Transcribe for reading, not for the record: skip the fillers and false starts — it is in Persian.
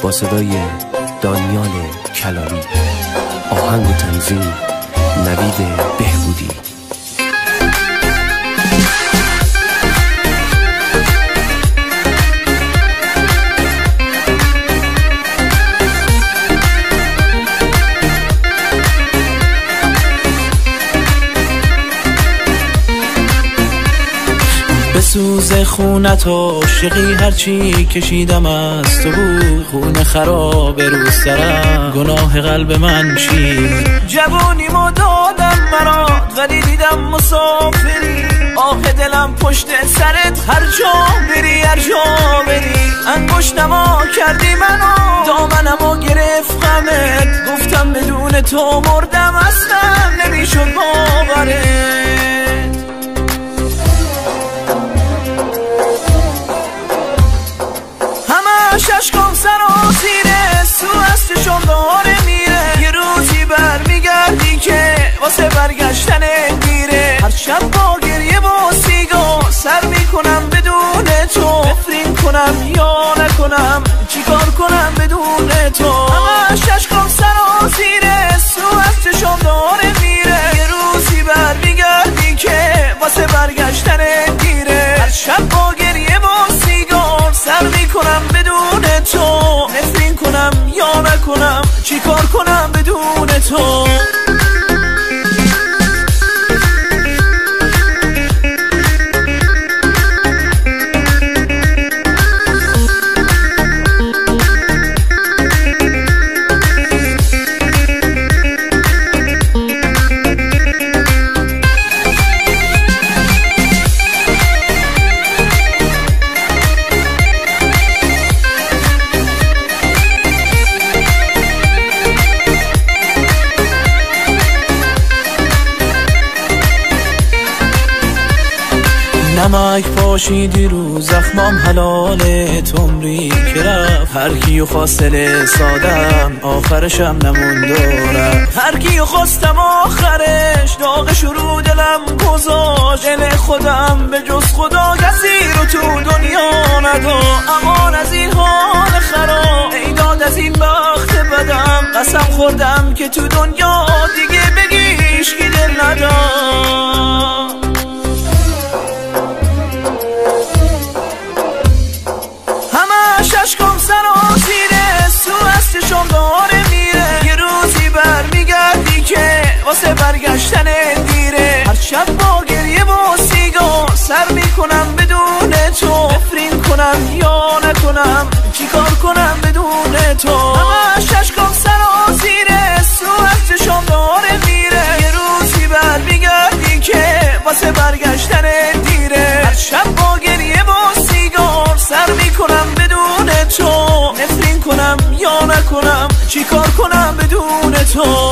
با صدای دانیال کلامی، آهنگ و تنظیم نوید بهبودی. به سوز خونت عاشقی هرچی کشیدم از تو بود، خون خراب رو سرم گناه قلب من چی؟ جوونیمو دادم برات ولی دیدم مسافری، آخه دلم پشت سرت هر جا بری هر جا بری. انگشتمو کردی منو دامنمو گرفت غمت، گفتم بدون تو مردم اصلا نمیشد باورت. اشکام سراسیره سو از چشم داره میره، یه روزی برمیگردی که واسه برگشتن دیره. هر شب با گریه و سیگار سر میکنم بدون تو، بفرین کنم یا نکنم چیکار کنم بدون تو. همش اشکام سراسیره سو از چشم داره میره، یه روزی برمیگردی که واسه برگشتن دیره. هر شب با گریه و سیگار سر میکنم بدون تو، نفرین کنم یا نکنم چیکار کنم بدون تو. نمک پاشیدی رو زخمام حلال تمری که رفت، هر کیو خواستل سادم آخرشم نموند و رفت. هر کیو خواستم آخرش داغش رو دلم گذاشت، دل خودم به جز خدا کسی رو تو دنیا ندا. امان از این حال خراب ای داد از این بخت بدم، قسم خوردم که تو دنیا دیگه بگیش که دل ندا. اشکام سراسیره سو از چشم داره میره، یه روزی برمیگردی که واسه برگشتن دیره. هر شب با گریه و سیگار سر میکنم بدون تو، بفرین کنم یا نکنم چیکار کنم بدون تو. همش اشکام سراسیره سو از چشم داره میره، یه روزی برمیگردی که واسه برگشتن دیره. هر شب با گریه و سیگار سر میکنم بدون تو، نفرین کنم یا نکنم چیکار کنم بدون تو.